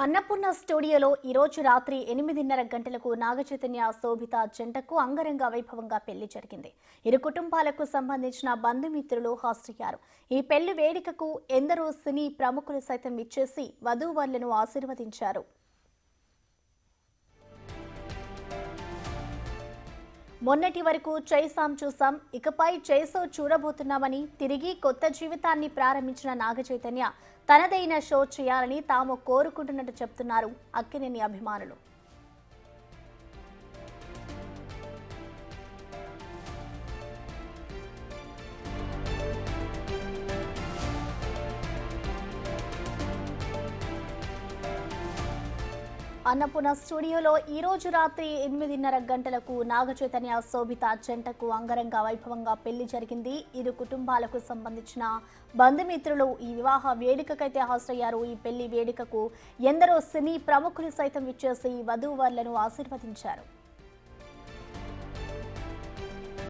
అన్నపూర్ణ స్టూడియోలో ఈరోజు రాత్రి 8:30 గంటలకు నాగచైతన్య శోభిత జంటకు అంగరంగ వైభవంగా పెళ్లి జరిగింది. ఇరు కుటుంబాలకు సంబంధించిన బంధుమిత్రులు హాజరయ్యారు. ఈ పెళ్లి వేడుకకు ఎందరో సినీ ప్రముఖులు సైతం ఇచ్చేసి వధూవరులను ఆశీర్వదించారు. మొన్నటి వరకు చైసాం చూసాం, ఇకపై చైసో చూడబోతున్నామని తిరిగి కొత్త జీవితాన్ని ప్రారంభించిన నాగచైతన్య తనదైన షో చేయాలని తాము కోరుకుంటున్నట్టు చెప్తున్నారు అక్కినేని అభిమానులు. అన్నపూర్ణ స్టూడియోలో ఈ రోజు రాత్రి 8:30 గంటలకు నాగచైతన్య శోభిత జంటకు అంగరంగ వైభవంగా పెళ్లి జరిగింది. ఇరు కుటుంబాలకు సంబంధించిన బంధుమిత్రులు ఈ వివాహ వేడుకకైతే హాజరయ్యారు. ఈ పెళ్లి వేడుకకు ఎందరో సినీ ప్రముఖులు సైతం ఇచ్చేసి వధూవరులను ఆశీర్వదించారు.